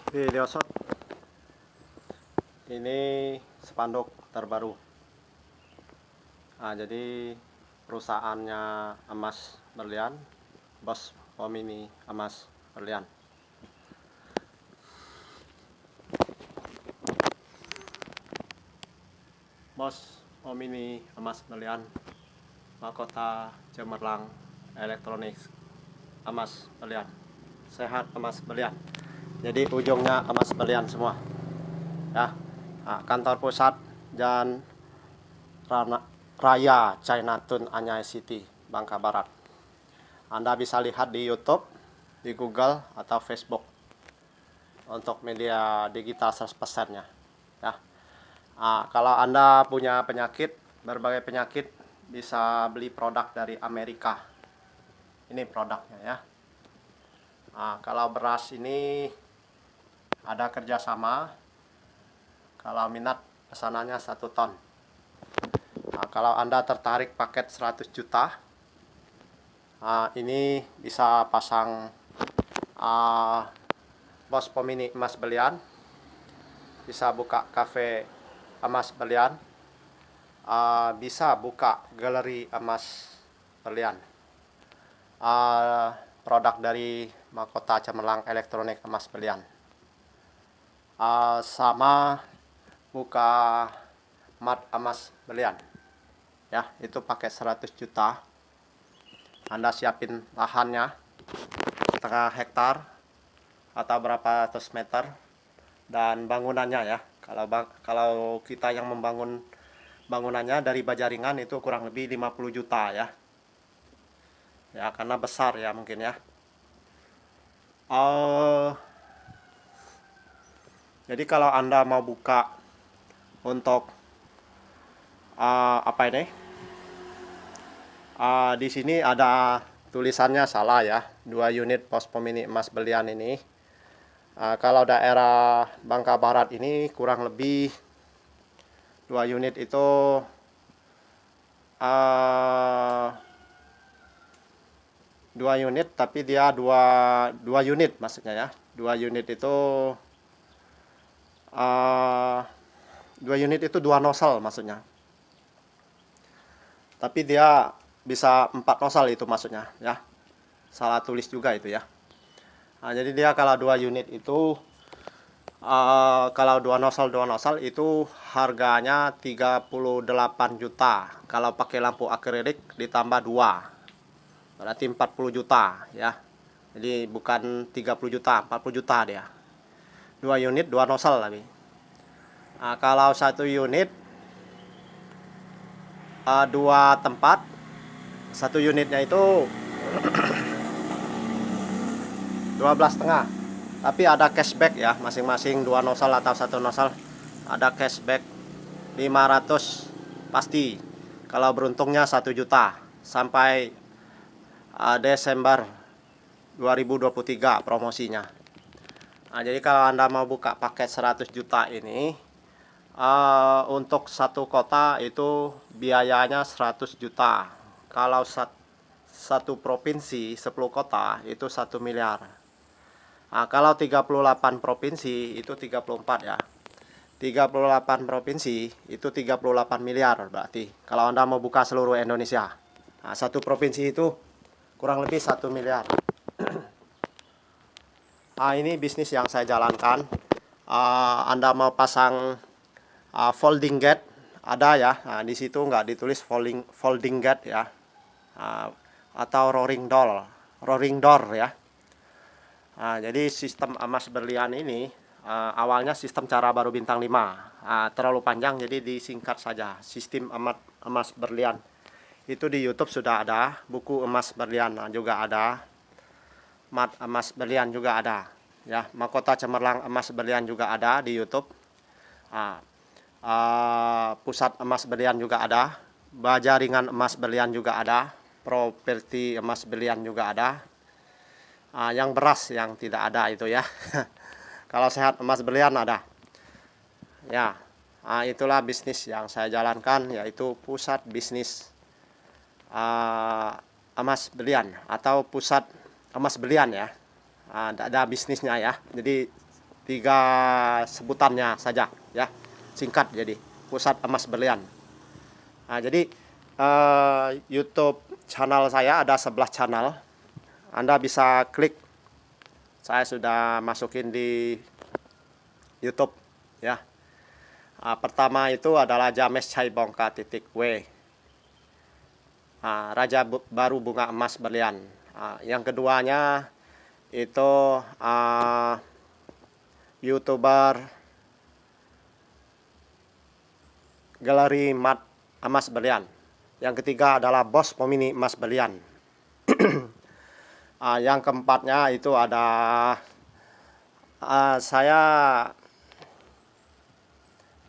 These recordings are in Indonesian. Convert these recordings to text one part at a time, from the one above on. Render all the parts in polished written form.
Video shot ini spanduk terbaru. Jadi perusahaannya emas berlian, Bos Omini emas berlian. Bos Omini emas berlian, mahkota cemerlang elektronik emas berlian, sehat emas berlian. Jadi ujungnya emas berlian semua ya. Kantor pusat dan Raya Chinatown Anyai City, Bangka Barat. Anda bisa lihat di YouTube, di Google atau Facebook untuk media digital 100%-nya ya. Kalau Anda punya penyakit, berbagai penyakit, bisa beli produk dari Amerika. Ini produknya ya. Kalau beras ini ada kerjasama. Kalau minat pesanannya 1 ton. Kalau Anda tertarik paket 100 juta, ini bisa pasang Bos Omini emas berlian, bisa buka cafe emas berlian, bisa buka galeri emas berlian. Produk dari mahkota cemerlang elektronik emas berlian. Sama buka mat emas berlian ya, itu pakai 100 juta. Anda siapin lahannya setengah hektar atau berapa ratus meter, dan bangunannya ya, kalau kita yang membangun bangunannya dari bajaringan itu kurang lebih 50 juta ya, karena besar ya mungkin ya. Jadi kalau Anda mau buka untuk apa ini? Di sini ada tulisannya salah ya. 2 unit Bos Omini emas berlian ini. Kalau daerah Bangka Barat ini kurang lebih 2 unit itu 2 unit, tapi dia 2 unit maksudnya ya. 2 unit itu 2 unit itu 2 nosel maksudnya. Tapi dia bisa 4 nosel itu maksudnya ya. Salah tulis juga itu ya. Jadi dia kalau 2 unit itu kalau 2 nosel itu harganya 38 juta. Kalau pakai lampu akrilik ditambah 2, berarti 40 juta ya. Jadi bukan 30 juta, 40 juta dia. 2 unit 2 nosel lagi. Kalau 1 unit 2 tempat, 1 unitnya itu 12,5. Tapi ada cashback ya, masing-masing 2 nosel atau 1 nosel ada cashback 500 pasti. Kalau beruntungnya 1 juta sampai Desember 2023 promosinya. Jadi kalau Anda mau buka paket 100 juta ini, untuk satu kota itu biayanya 100 juta. Kalau satu provinsi 10 kota itu 1 miliar. Kalau 38 provinsi itu 34 ya. 38 provinsi itu 38 miliar berarti. Kalau Anda mau buka seluruh Indonesia. Satu provinsi itu kurang lebih 1 miliar. Ini bisnis yang saya jalankan. Anda mau pasang folding gate ada ya. Di situ nggak ditulis folding gate ya. Atau roaring door ya. Jadi sistem emas berlian ini awalnya sistem cara baru bintang 5. Terlalu panjang jadi disingkat saja. Sistem emas berlian. Itu di YouTube sudah ada, buku emas berlian juga ada. Mat emas berlian juga ada ya, mahkota cemerlang emas berlian juga ada di YouTube. Pusat emas berlian juga ada, bajaringan emas berlian juga ada, properti emas berlian juga ada. Yang beras yang tidak ada itu ya. Kalau sehat emas berlian ada ya. Itulah bisnis yang saya jalankan, yaitu pusat bisnis emas berlian atau pusat emas berlian ya. Ada bisnisnya ya. Jadi tiga sebutannya saja ya, singkat. Jadi Pusat Emas Berlian. Nah, jadi YouTube channel saya ada 11 channel. Anda bisa klik, saya sudah masukin di YouTube ya. Pertama itu adalah James Caibongka .w, Raja Baru Bunga Emas Berlian. Yang keduanya itu YouTuber Galeri Mat Emas Berlian. Yang ketiga adalah Bos Pemini Emas Berlian. Yang keempatnya itu ada saya,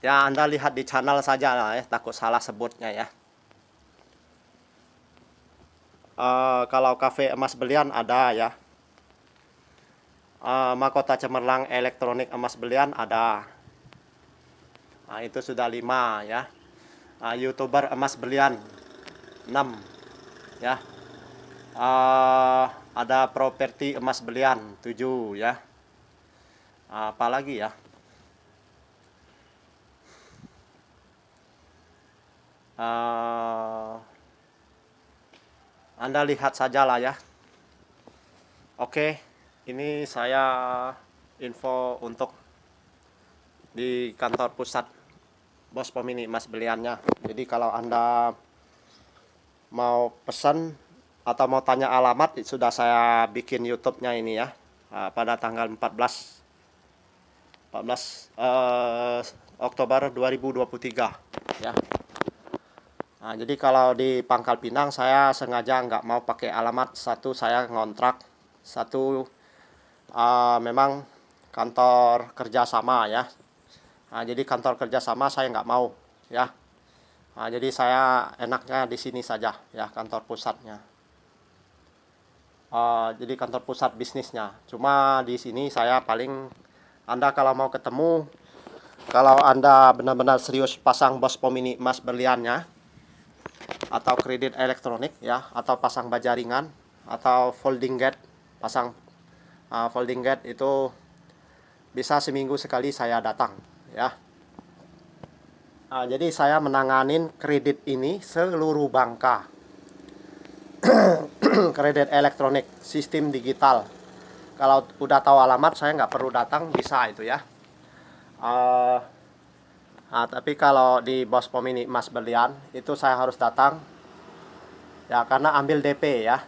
ya Anda lihat di channel saja lah ya, takut salah sebutnya ya. Kalau Cafe Emas Berlian ada ya. Mahkota Cemerlang Elektronik Emas Berlian ada. Itu sudah 5 ya. YouTuber Emas Berlian 6 ya. Ada Properti Emas Berlian 7 ya. Apalagi ya, Anda lihat saja lah ya. Oke, ini saya info untuk di kantor pusat Bos Pemini Emas Berliannya. Jadi kalau Anda mau pesan atau mau tanya alamat, sudah saya bikin YouTube-nya ini ya, pada tanggal 14 Oktober 2023 ya. Jadi kalau di Pangkal Pinang saya sengaja nggak mau pakai alamat. Satu, saya ngontrak. Satu, memang kantor kerjasama ya. Jadi kantor kerjasama saya nggak mau ya. Jadi saya enaknya di sini saja ya, kantor pusatnya. Jadi kantor pusat bisnisnya. Cuma di sini saya paling, Anda kalau mau ketemu, kalau Anda benar-benar serius pasang Bos Pemini Emas Berliannya, atau kredit elektronik ya, atau pasang baja ringan, atau folding gate, pasang folding gate, itu bisa seminggu sekali saya datang ya. Jadi saya menanganin kredit ini seluruh Bangka. Kredit elektronik, sistem digital. Kalau udah tahu alamat, saya nggak perlu datang, bisa itu ya. Tapi kalau di Bos Pemini Emas Berlian itu saya harus datang ya, karena ambil DP ya.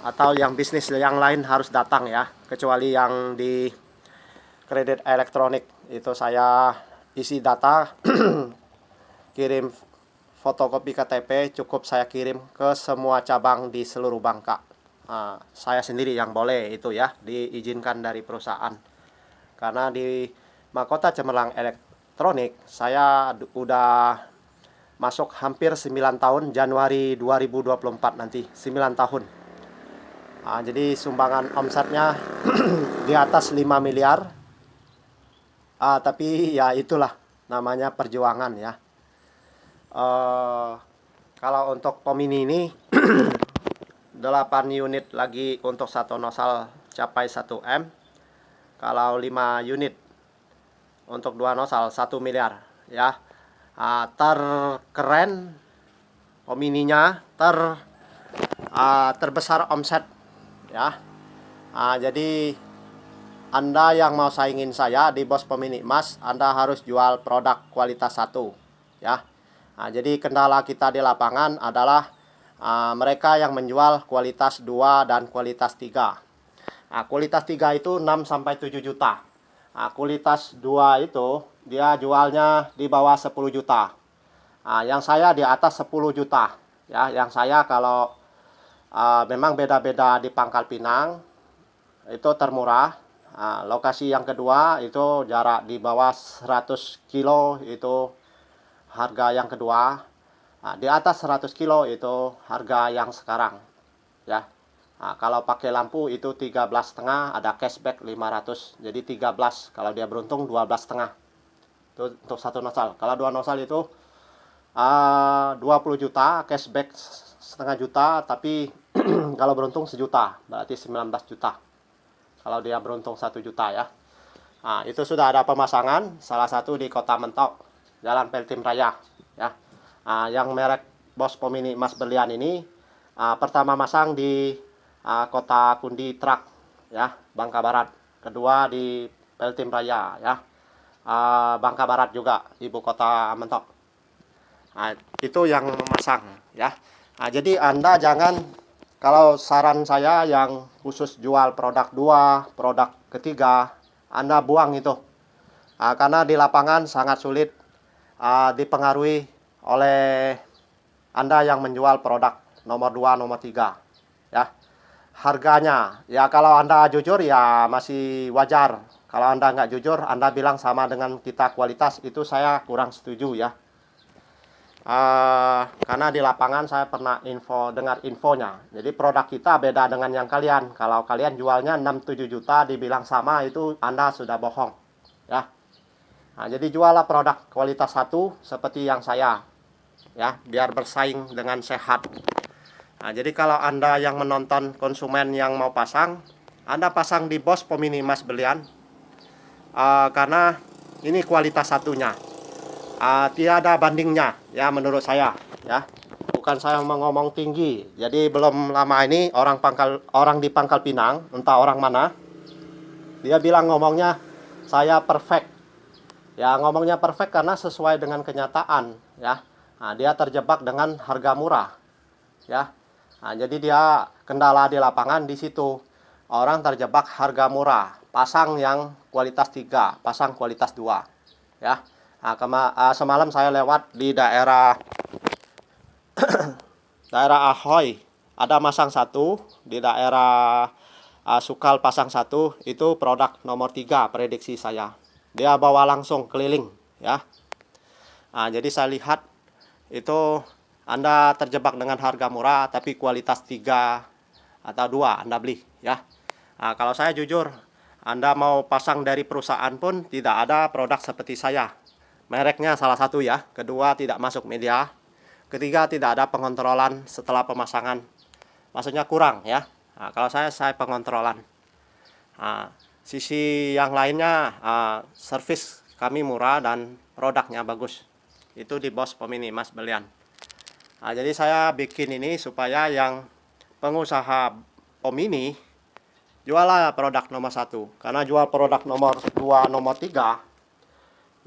Atau yang bisnis yang lain harus datang ya, kecuali yang di kredit elektronik itu saya isi data, kirim fotokopi KTP, cukup saya kirim ke semua cabang di seluruh Bangka. Saya sendiri yang boleh itu ya, diizinkan dari perusahaan. Karena di Mahkota Cemerlang Elektronik saya udah masuk hampir 9 tahun, Januari 2024 nanti 9 tahun. Jadi sumbangan omsetnya di atas 5 miliar. Tapi ya itulah namanya perjuangan ya. Kalau untuk Pemini ini 8 unit lagi untuk satu nosal capai 1M. Kalau 5 unit untuk 2 nosal 1 miliar ya. Terkeren Pemininya, terbesar omset ya. Jadi Anda yang mau saingin saya di Bos Pemini Emas, Anda harus jual produk kualitas 1 ya. Jadi kendala kita di lapangan adalah mereka yang menjual kualitas 2 dan kualitas 3. Kualitas 3 itu 6-7 juta. Kualitas 2 itu dia jualnya di bawah 10 juta. Yang saya di atas 10 juta ya. Yang saya kalau memang beda-beda di Pangkal Pinang itu termurah. Lokasi yang kedua itu jarak di bawah 100 kilo itu harga yang kedua. Di atas 100 kilo itu harga yang sekarang ya. Kalau pakai lampu itu 13,5, ada cashback 500. Jadi 13, kalau dia beruntung 12,5. Itu untuk satu nosal. Kalau 2 nosal itu 20 juta, cashback setengah juta, tapi kalau beruntung 1 juta, berarti 19 juta. kalau dia beruntung 1 juta ya. Nah, itu sudah ada pemasangan, salah satu di Kota Mentok, Jalan Peltim Raya ya. Nah, yang merek Bospo Mini Emas Berlian ini pertama masang di Kota Kundi Truk ya, Bangka Barat. Kedua di Peltim Raya ya, Bangka Barat juga, ibu kota Mentok. Nah, itu yang memasang ya. Nah, jadi Anda jangan, kalau saran saya yang khusus jual produk 2, produk ketiga, Anda buang itu. Karena di lapangan sangat sulit dipengaruhi oleh Anda yang menjual produk nomor 2, nomor 3 ya. Harganya ya, kalau Anda jujur ya masih wajar. Kalau Anda nggak jujur, Anda bilang sama dengan kita kualitas, itu saya kurang setuju ya. Karena di lapangan saya pernah dengar infonya. Jadi produk kita beda dengan yang kalian. Kalau kalian jualnya 6-7 juta dibilang sama, itu Anda sudah bohong ya. Nah, jadi jualah produk kualitas 1 seperti yang saya ya, biar bersaing dengan sehat. Nah, jadi kalau Anda yang menonton konsumen yang mau pasang, Anda pasang di Bospo Mini Emas Berlian, karena ini kualitas satunya. Tiada bandingnya ya menurut saya ya. Bukan saya mau ngomong tinggi. Jadi belum lama ini orang di Pangkal Pinang, entah orang mana, dia bilang ngomongnya saya perfect ya. Ngomongnya perfect karena sesuai dengan kenyataan ya. Nah, dia terjebak dengan harga murah ya. Nah, jadi dia kendala di lapangan di situ. Orang terjebak harga murah, pasang yang kualitas 3, pasang kualitas 2 ya. Nah, semalam saya lewat di daerah Ahoy, ada masang 1, di daerah Sukal pasang 1, itu produk nomor 3 prediksi saya. Dia bawa langsung keliling ya. Nah, jadi saya lihat itu Anda terjebak dengan harga murah tapi kualitas 3 atau 2 Anda beli ya. Nah, kalau saya jujur, Anda mau pasang dari perusahaan pun tidak ada produk seperti saya. Mereknya salah satu ya, kedua tidak masuk media, ketiga tidak ada pengontrolan setelah pemasangan, maksudnya kurang ya. Nah, kalau saya pengontrolan. Nah, sisi yang lainnya, servis kami murah dan produknya bagus. Itu di Bospo Mini Emas Berlian. Nah, jadi saya bikin ini supaya yang pengusaha Mini jualah produk nomor 1, karena jual produk nomor 2, nomor 3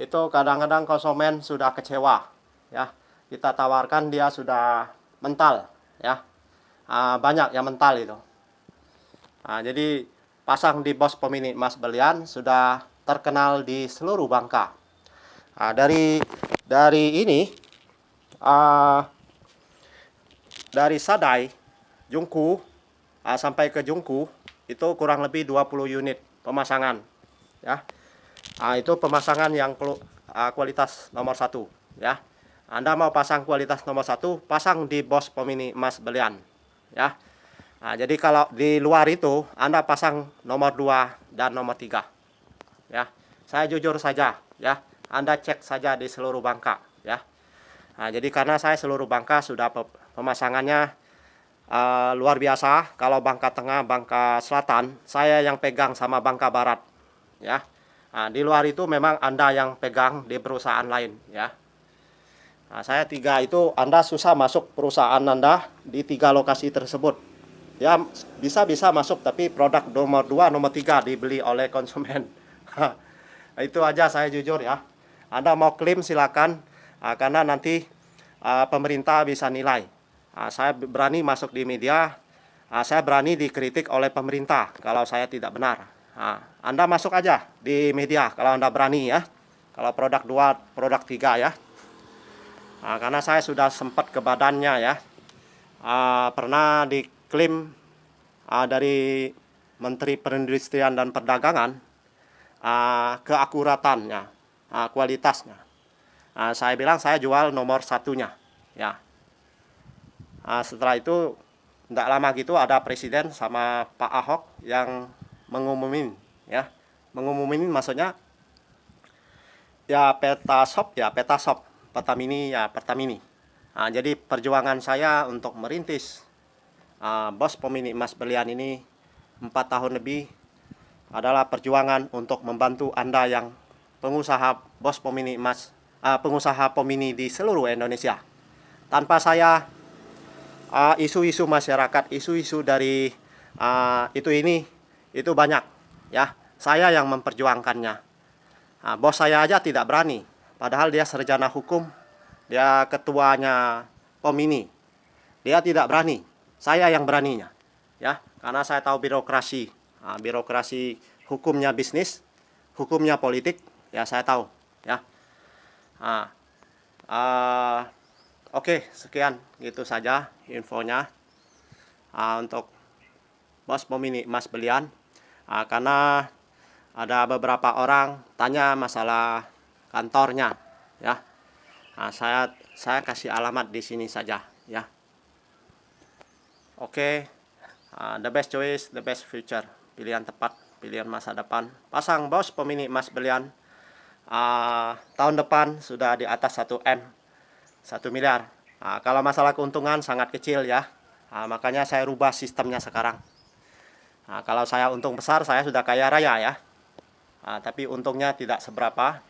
itu kadang-kadang konsumen sudah kecewa ya. Kita tawarkan dia sudah mental ya. Banyak yang mental itu. Jadi pasang di Bospo Mini Emas Berlian sudah terkenal di seluruh Bangka. Dari ini dari Sadai Jungku sampai ke Jungku itu kurang lebih 20 unit pemasangan ya. Itu pemasangan yang kualitas nomor 1 ya. Anda mau pasang kualitas nomor 1, pasang di Bospo Mini Emas Berlian ya. Jadi kalau di luar itu Anda pasang nomor 2 dan nomor 3 ya. Saya jujur saja ya, Anda cek saja di seluruh Bangka ya. Jadi karena saya seluruh Bangka sudah pemasangannya luar biasa. Kalau Bangka Tengah, Bangka Selatan, saya yang pegang sama Bangka Barat ya. Di luar itu memang Anda yang pegang di perusahaan lain ya. Saya 3 itu, Anda susah masuk perusahaan Anda di 3 lokasi tersebut ya. Bisa masuk, tapi produk nomor 2, nomor 3 dibeli oleh konsumen. Itu aja, saya jujur ya. Anda mau klaim silakan, karena nanti pemerintah bisa nilai. Saya berani masuk di media, saya berani dikritik oleh pemerintah kalau saya tidak benar. Anda masuk aja di media kalau Anda berani ya. Kalau produk 2, produk 3 ya. Karena saya sudah sempat ke badannya ya. Pernah diklaim dari Menteri Perindustrian dan Perdagangan keakuratannya, kualitasnya. Saya bilang saya jual nomor 1-nya ya. Setelah itu tidak lama gitu ada Presiden sama Pak Ahok yang mengumumin ya. Mengumumin maksudnya ya Petashop ya Petashop, Pertamini ya Pertamini. Jadi perjuangan saya untuk merintis Bospo Mini Emas Berlian ini 4 tahun lebih adalah perjuangan untuk membantu Anda yang pengusaha bos pemini emas, pengusaha pemini di seluruh Indonesia. Tanpa saya, isu-isu masyarakat, isu-isu dari itu banyak, ya. Saya yang memperjuangkannya. Bos saya aja tidak berani, padahal dia sarjana hukum, dia ketuanya pemini. Dia tidak berani, saya yang beraninya, ya. Karena saya tahu birokrasi, birokrasi hukumnya bisnis, hukumnya politik, ya saya tahu, ya. Oke, sekian gitu saja infonya untuk bos pemini emas belian. Karena ada beberapa orang tanya masalah kantornya, ya. Saya kasih alamat di sini saja, ya. Oke, the best choice, the best future. Pilihan tepat, pilihan masa depan. Pasang bos pemini emas belian. Tahun depan sudah di atas 1 M, 1 miliar. Kalau masalah keuntungan sangat kecil, ya. Makanya saya rubah sistemnya sekarang. Kalau saya untung besar, saya sudah kaya raya, ya. Tapi untungnya tidak seberapa.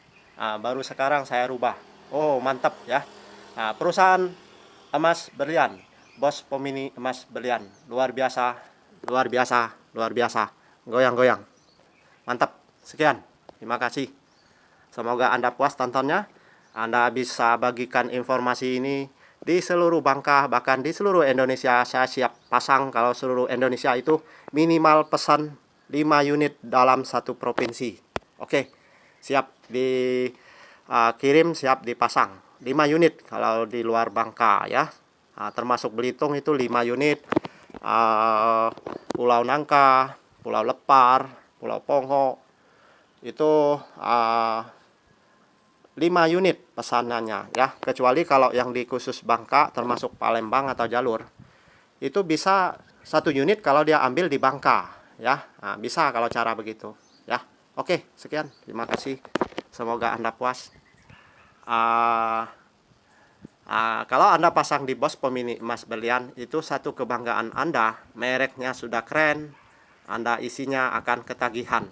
Baru sekarang saya rubah. Oh, mantap, ya. Perusahaan emas berlian, bos pemini emas berlian, luar biasa, luar biasa, luar biasa, goyang-goyang, mantap. Sekian, terima kasih. Semoga Anda puas tontonnya. Anda bisa bagikan informasi ini di seluruh Bangka, bahkan di seluruh Indonesia. Saya siap pasang kalau seluruh Indonesia itu minimal pesan 5 unit dalam satu provinsi. Oke, siap dikirim, siap dipasang 5 unit kalau di luar Bangka, ya. Termasuk Belitung itu 5 unit, Pulau Nangka, Pulau Lepar, Pulau Pongo itu 5 unit pesanannya, ya. Kecuali kalau yang di khusus Bangka termasuk Palembang atau Jalur itu bisa 1 unit kalau dia ambil di Bangka, ya. Bisa kalau cara begitu, ya. Oke, sekian, terima kasih. Semoga Anda puas. Kalau Anda pasang di bos pemini emas berlian, itu satu kebanggaan Anda. Mereknya sudah keren, Anda isinya akan ketagihan.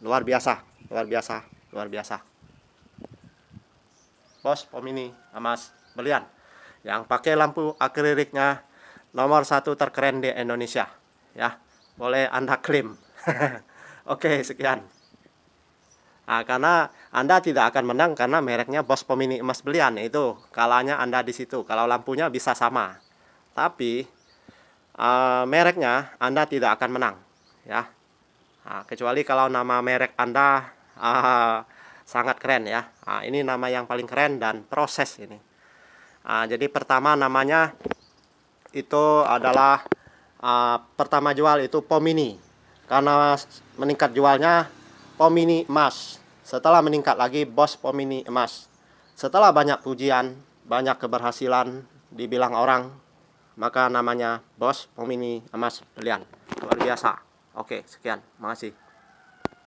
Luar biasa, luar biasa, luar biasa. Bos pemini emas berlian yang pakai lampu akriliknya nomor 1 terkeren di Indonesia, ya. Boleh Anda klaim. Oke, sekian. Karena Anda tidak akan menang karena mereknya bos pemini emas berlian, itu kalahnya Anda di situ. Kalau lampunya bisa sama, tapi mereknya Anda tidak akan menang, ya. Kecuali kalau nama merek Anda sangat keren, ya. Ini nama yang paling keren dan proses ini. Jadi pertama namanya itu adalah pertama jual itu Pomini, karena meningkat jualnya Pomini emas. Setelah meningkat lagi bos Pomini emas. Setelah banyak pujian, banyak keberhasilan dibilang orang, maka namanya bos Pomini emas berlian. Luar biasa. Oke, sekian. Makasih.